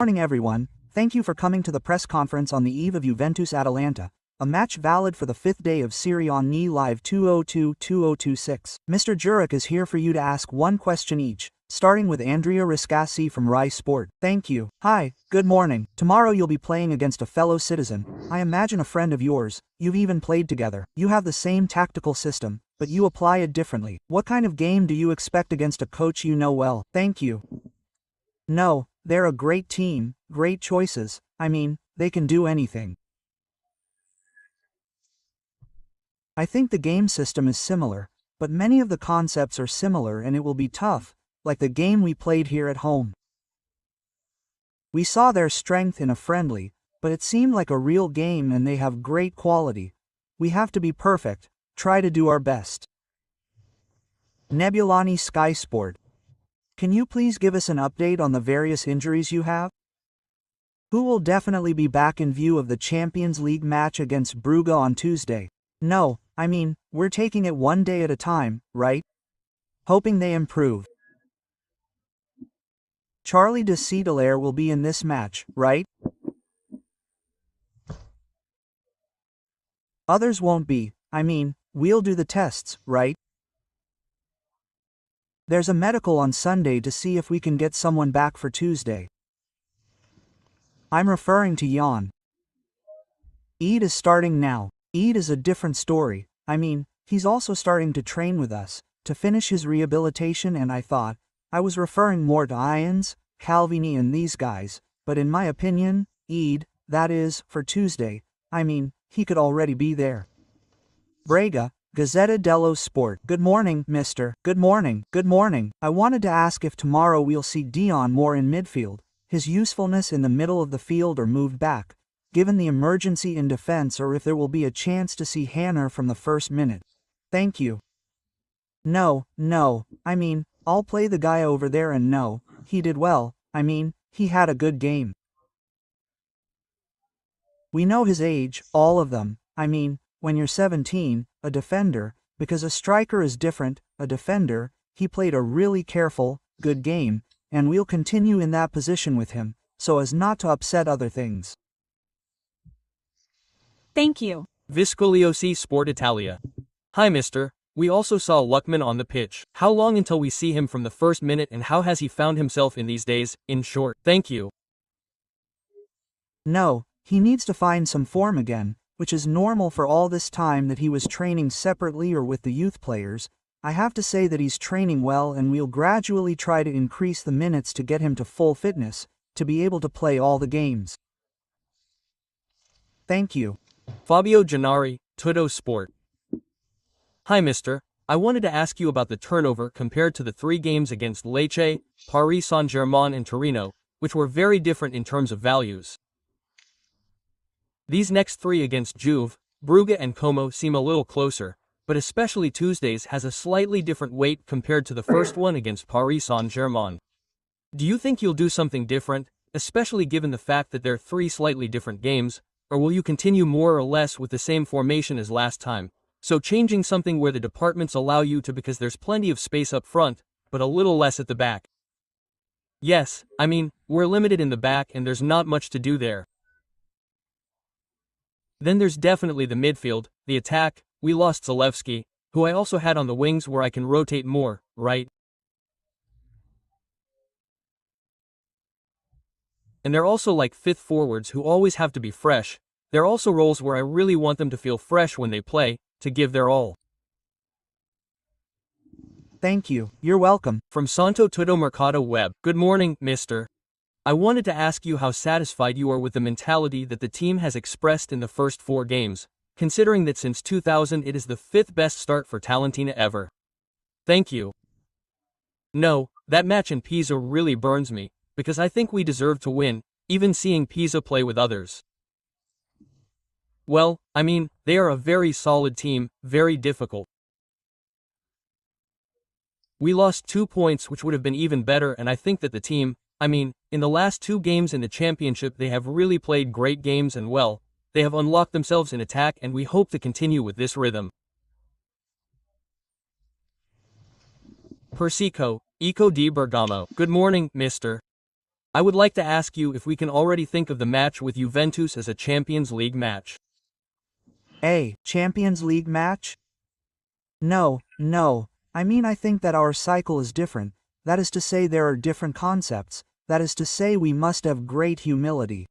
Morning everyone, thank you for coming to the press conference on the eve of Juventus-Atalanta, a match valid for the 5th day of Serie on Knee Live 2022-2026. Mr. Juric is here for you to ask one question each, starting with Andrea Riscassi from Rai Sport. Thank you. Hi, good morning. Tomorrow you'll be playing against a fellow citizen, I imagine a friend of yours, you've even played together. You have the same tactical system, but you apply it differently. What kind of game do you expect against a coach you know well? Thank you. No, they're a great team, great choices, I mean, they can do anything. I think the game system is similar, but many of the concepts are similar and it will be tough, like the game we played here at home. We saw their strength in a friendly, but it seemed like a real game and they have great quality. We have to be perfect, try to do our best. Nebulani Sky Sport. Can you please give us an update on the various injuries you have? Who will definitely be back in view of the Champions League match against Brugge on Tuesday? No, I mean, we're taking it one day at a time, right? Hoping they improve. Charlie de Ketelaere will be in this match, right? Others won't be, I mean, we'll do the tests, right? There's a medical on Sunday to see if we can get someone back for Tuesday. I'm referring to Jan. Eid is starting now. Eid is a different story, I mean, he's also starting to train with us, to finish his rehabilitation and I was referring more to Ians, Calvini and these guys, but in my opinion, Eid, that is, for Tuesday, I mean, he could already be there. Braga, Gazzetta dello Sport. Good morning, mister. Good morning. Good morning. I wanted to ask if tomorrow we'll see Dion more in midfield, his usefulness in the middle of the field or moved back, given the emergency in defense, or if there will be a chance to see Hanner from the first minute. Thank you. No, I mean, I'll play the guy over there and no, he did well, I mean, he had a good game. We know his age, all of them, I mean, when you're 17, a defender, because a striker is different, a defender, he played a really careful, good game, and we'll continue in that position with him, so as not to upset other things. Thank you. Viscoliosi Sport Italia. Hi mister, we also saw Lookman on the pitch. How long until we see him from the first minute and how has he found himself in these days, in short? Thank you. No, he needs to find some form again, which is normal for all this time that he was training separately or with the youth players. I have to say that he's training well and we'll gradually try to increase the minutes to get him to full fitness, to be able to play all the games. Thank you. Fabio Gennari, Tutto Sport. Hi mister, I wanted to ask you about the turnover compared to the 3 games against Lecce, Paris Saint-Germain and Torino, which were very different in terms of values. These next 3 against Juve, Brugge and Como seem a little closer, but especially Tuesday's has a slightly different weight compared to the first one against Paris Saint-Germain. Do you think you'll do something different, especially given the fact that they're 3 slightly different games, or will you continue more or less with the same formation as last time, so changing something where the departments allow you to because there's plenty of space up front, but a little less at the back? Yes, I mean, we're limited in the back and there's not much to do there. Then there's definitely the midfield, the attack. We lost Zalewski, who I also had on the wings where I can rotate more, right? And they're also like fifth forwards who always have to be fresh. They're also roles where I really want them to feel fresh when they play, to give their all. Thank you, you're welcome. From Santo Tutto Mercato Web. Good morning, mister. I wanted to ask you how satisfied you are with the mentality that the team has expressed in the first 4 games, considering that since 2000 it is the 5th best start for Talentina ever. Thank you. No, that match in Pisa really burns me, because I think we deserve to win, even seeing Pisa play with others. Well, I mean, they are a very solid team, very difficult. We lost 2 points which would have been even better, and I think that the team, in the last 2 games in the championship they have really played great games and well, they have unlocked themselves in attack and we hope to continue with this rhythm. Persico, Eco di Bergamo. Good morning, mister. I would like to ask you if we can already think of the match with Juventus as a Champions League match. A Champions League match? No. I mean, I think that our cycle is different. That is to say, there are different concepts. That is to say, we must have great humility.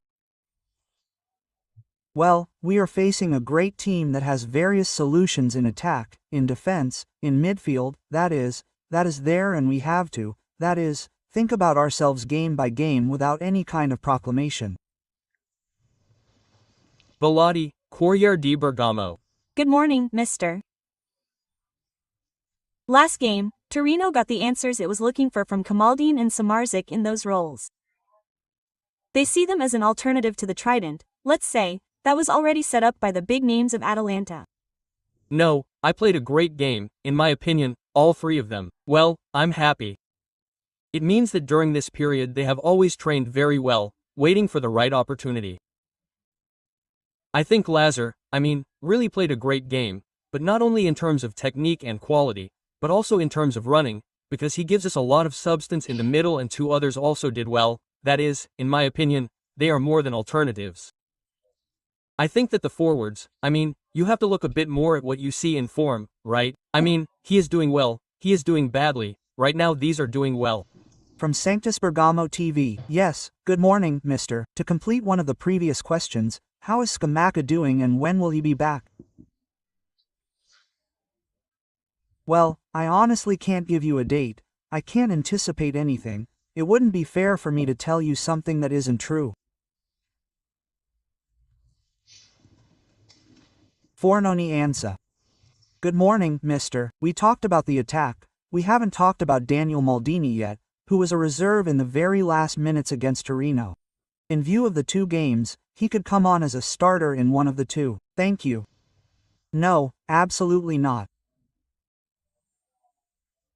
Well, we are facing a great team that has various solutions in attack, in defense, in midfield, that is there, and we have to, that is, think about ourselves game by game without any kind of proclamation. Bellotti, Corriere di Bergamo. Good morning, mister. Last game, Torino got the answers it was looking for from Kamaldeen and Samardzic in those roles. They see them as an alternative to the Trident, let's say, that was already set up by the big names of Atalanta. No, I played a great game, in my opinion, all three of them. Well, I'm happy. It means that during this period they have always trained very well, waiting for the right opportunity. I think Lazar, really played a great game, but not only in terms of technique and quality, but also in terms of running, because he gives us a lot of substance in the middle, and two others also did well. That is, in my opinion, they are more than alternatives. I think that the forwards, you have to look a bit more at what you see in form, right? He is doing well, he is doing badly, right now these are doing well. From Sanctus Bergamo TV, yes, good morning, mister. To complete one of the previous questions, how is Scamacca doing and when will he be back? Well, I honestly can't give you a date. I can't anticipate anything. It wouldn't be fair for me to tell you something that isn't true. Fornoni Ansa. Good morning, mister. We talked about the attack. We haven't talked about Daniel Maldini yet, who was a reserve in the very last minutes against Torino. In view of the two games, he could come on as a starter in one of the two. Thank you. No, absolutely not.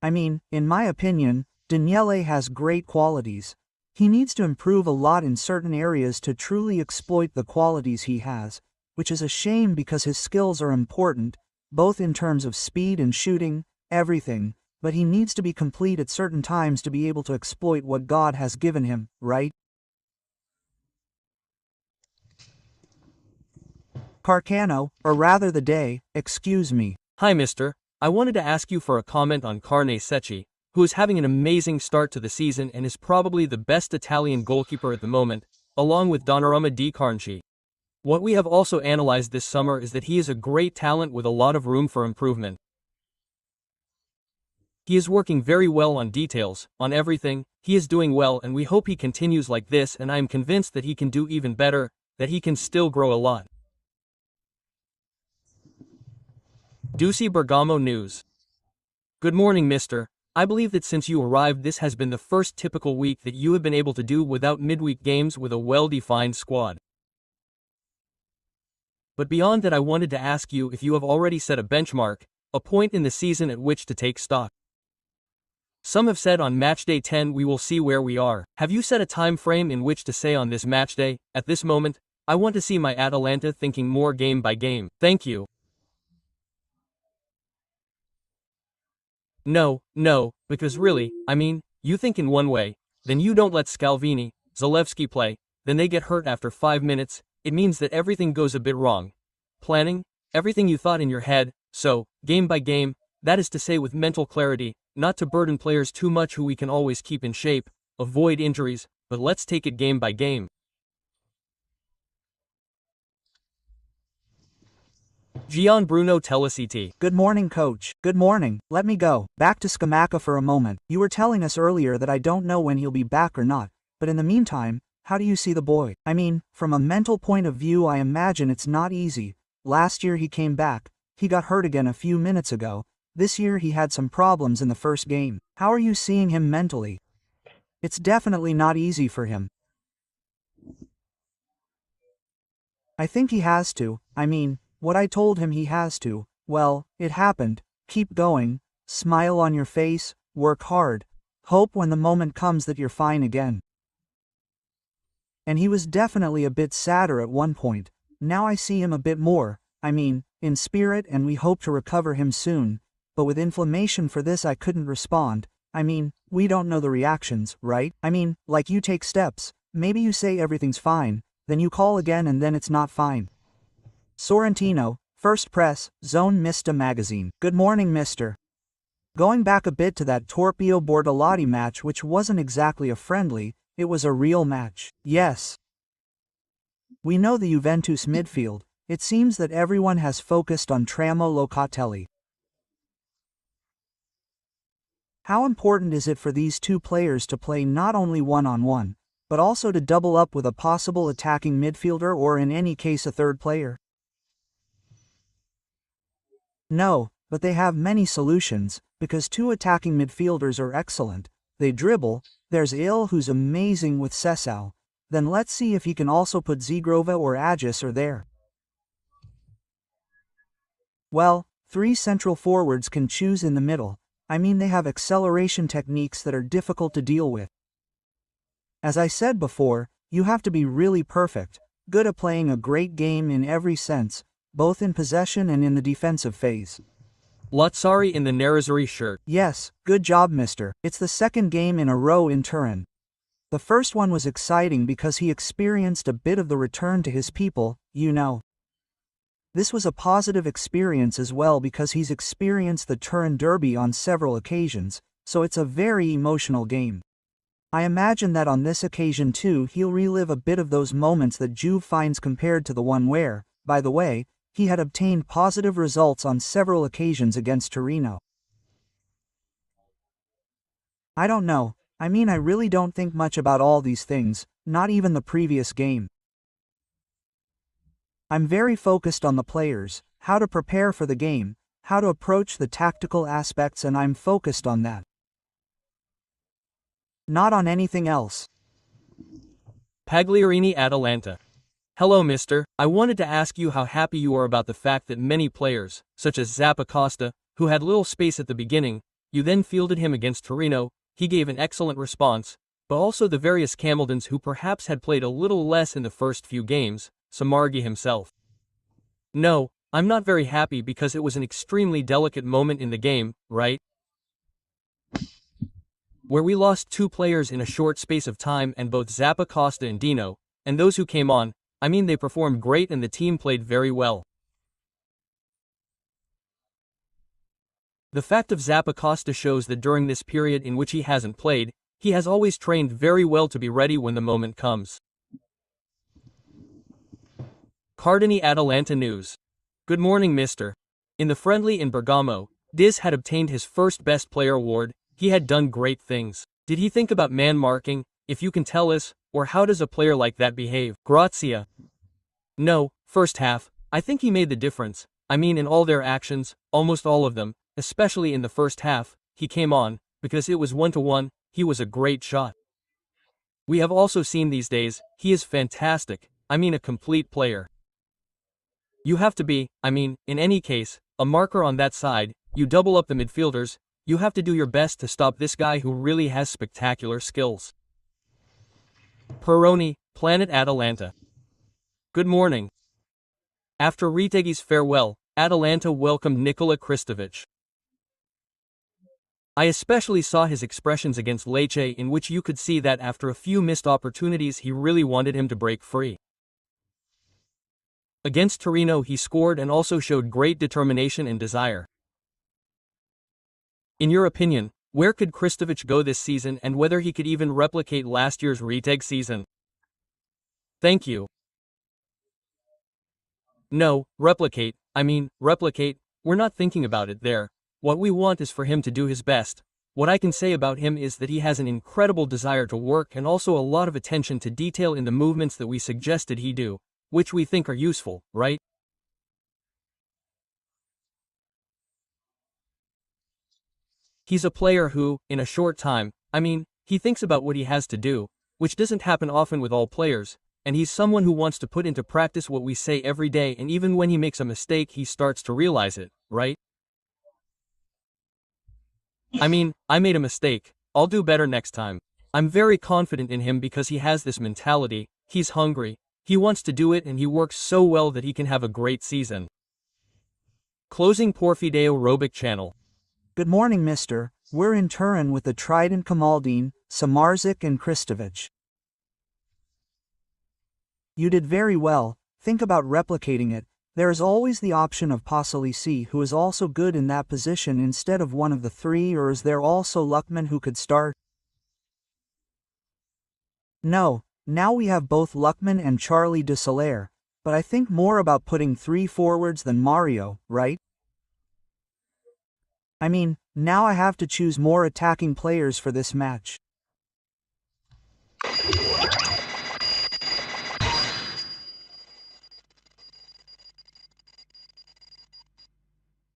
In my opinion, Daniele has great qualities. He needs to improve a lot in certain areas to truly exploit the qualities he has, which is a shame because his skills are important, both in terms of speed and shooting, everything, but he needs to be complete at certain times to be able to exploit what God has given him, right? Carcano, or rather the day, excuse me. Hi mister, I wanted to ask you for a comment on Carne Secchi, who is having an amazing start to the season and is probably the best Italian goalkeeper at the moment, along with Donnarumma di Carnci. What we have also analyzed this summer is that he is a great talent with a lot of room for improvement. He is working very well on details, on everything, he is doing well, and we hope he continues like this, and I am convinced that he can do even better, that he can still grow a lot. Duci Bergamo News. Good morning, mister. I believe that since you arrived this has been the first typical week that you have been able to do without midweek games with a well-defined squad. But beyond that, I wanted to ask you if you have already set a benchmark, a point in the season at which to take stock. Some have said on matchday 10 we will see where we are. Have you set a time frame in which to say on this matchday? At this moment, I want to see my Atalanta thinking more game by game. Thank you. No, because really, you think in one way, then you don't let Scalvini, Zalewski play, then they get hurt after 5 minutes, it means that everything goes a bit wrong. Planning, everything you thought in your head, so, game by game, that is to say with mental clarity, not to burden players too much who we can always keep in shape, avoid injuries, but let's take it game by game. Gian Bruno Teleciti. Good morning, coach. Good morning. Let me go. Back to Scamacca for a moment. You were telling us earlier that I don't know when he'll be back or not, but in the meantime, how do you see the boy? From a mental point of view, I imagine it's not easy. Last year he came back, he got hurt again a few minutes ago. This year he had some problems in the first game. How are you seeing him mentally? It's definitely not easy for him. I think he has to. What I told him he has to. Well, it happened. Keep going. Smile on your face. Work hard. Hope when the moment comes that you're fine again. And he was definitely a bit sadder at one point. Now I see him a bit more, in spirit, and we hope to recover him soon. But with inflammation for this I couldn't respond. we don't know the reactions, right? I mean, like you take steps, maybe you say everything's fine, then you call again and then it's not fine. Sorrentino, First Press, Zone Mista Magazine. Good morning, mister. Going back a bit to that Torpio Bortolotti match, which wasn't exactly a friendly, it was a real match. Yes. We know the Juventus midfield. It seems that everyone has focused on Tramo Locatelli. How important is it for these two players to play not only one-on-one, but also to double up with a possible attacking midfielder or in any case a third player? No, but they have many solutions, because two attacking midfielders are excellent. They dribble, there's Il who's amazing with Sessao, then let's see if he can also put Zigrova or Agis are there. Well, three central forwards can choose in the middle. I mean, they have acceleration techniques that are difficult to deal with. As I said before, you have to be really perfect, good at playing a great game in every sense, both in possession and in the defensive phase. Lazzari in the Nerazzurri shirt. Yes, good job, mister. It's the second game in a row in Turin. The first one was exciting because he experienced a bit of the return to his people, you know. This was a positive experience as well because he's experienced the Turin Derby on several occasions, so it's a very emotional game. I imagine that on this occasion too he'll relive a bit of those moments that Juve finds compared to the one where, by the way, he had obtained positive results on several occasions against Torino. I don't know, I mean I really don't think much about all these things, not even the previous game. I'm very focused on the players, how to prepare for the game, how to approach the tactical aspects, and I'm focused on that. Not on anything else. Pagliarini Atalanta. Hello, mister. I wanted to ask you how happy you are about the fact that many players, such as Zappacosta, who had little space at the beginning, you then fielded him against Torino, he gave an excellent response, but also the various Camaldons who perhaps had played a little less in the first few games, Samargi himself. No, I'm not very happy because it was an extremely delicate moment in the game, right? Where we lost two players in a short space of time, and both Zappacosta and Dino, and those who came on, I mean they performed great and the team played very well. The fact of Zappacosta shows that during this period in which he hasn't played, he has always trained very well to be ready when the moment comes. Cardini Atalanta News. Good morning, mister. In the friendly in Bergamo, Diz had obtained his first Best Player award. He had done great things. Did he think about man marking, if you can tell us, or how does a player like that behave? Grazia. No, first half, I think he made the difference. I mean in all their actions, almost all of them, especially in the first half, he came on, because it was 1-1, he was a great shot. We have also seen these days, he is fantastic, I mean a complete player. You have to be, I mean, in any case, a marker on that side, you double up the midfielders, you have to do your best to stop this guy who really has spectacular skills. Peroni, Planet Atalanta. Good morning. After Reteghi's farewell, Atalanta welcomed Nikola Kristovic. I especially saw his expressions against Lecce, in which you could see that after a few missed opportunities he really wanted him to break free. Against Torino he scored and also showed great determination and desire. In your opinion, where could Kristovic go this season and whether he could even replicate last year's Reteghi season? Thank you. No, replicate, we're not thinking about it there. What we want is for him to do his best. What I can say about him is that he has an incredible desire to work and also a lot of attention to detail in the movements that we suggested he do, which we think are useful, right? He's a player who, in a short time, he thinks about what he has to do, which doesn't happen often with all players, and he's someone who wants to put into practice what we say every day, and even when he makes a mistake he starts to realize it, right? I made a mistake, I'll do better next time. I'm very confident in him because he has this mentality, he's hungry, he wants to do it, and he works so well that he can have a great season. Closing Porfideo Robic channel. Good morning, mister. We're in Turin with the trident Kamaldeen, Samardzic and Kristovic. You did very well. Think about replicating it. There is always the option of Pasalici, who is also good in that position instead of one of the three, or is there also Lookman who could start? No, now we have both Lookman and Charlie de Soler, but I think more about putting 3 forwards than Mario, right? I mean, now I have to choose more attacking players for this match.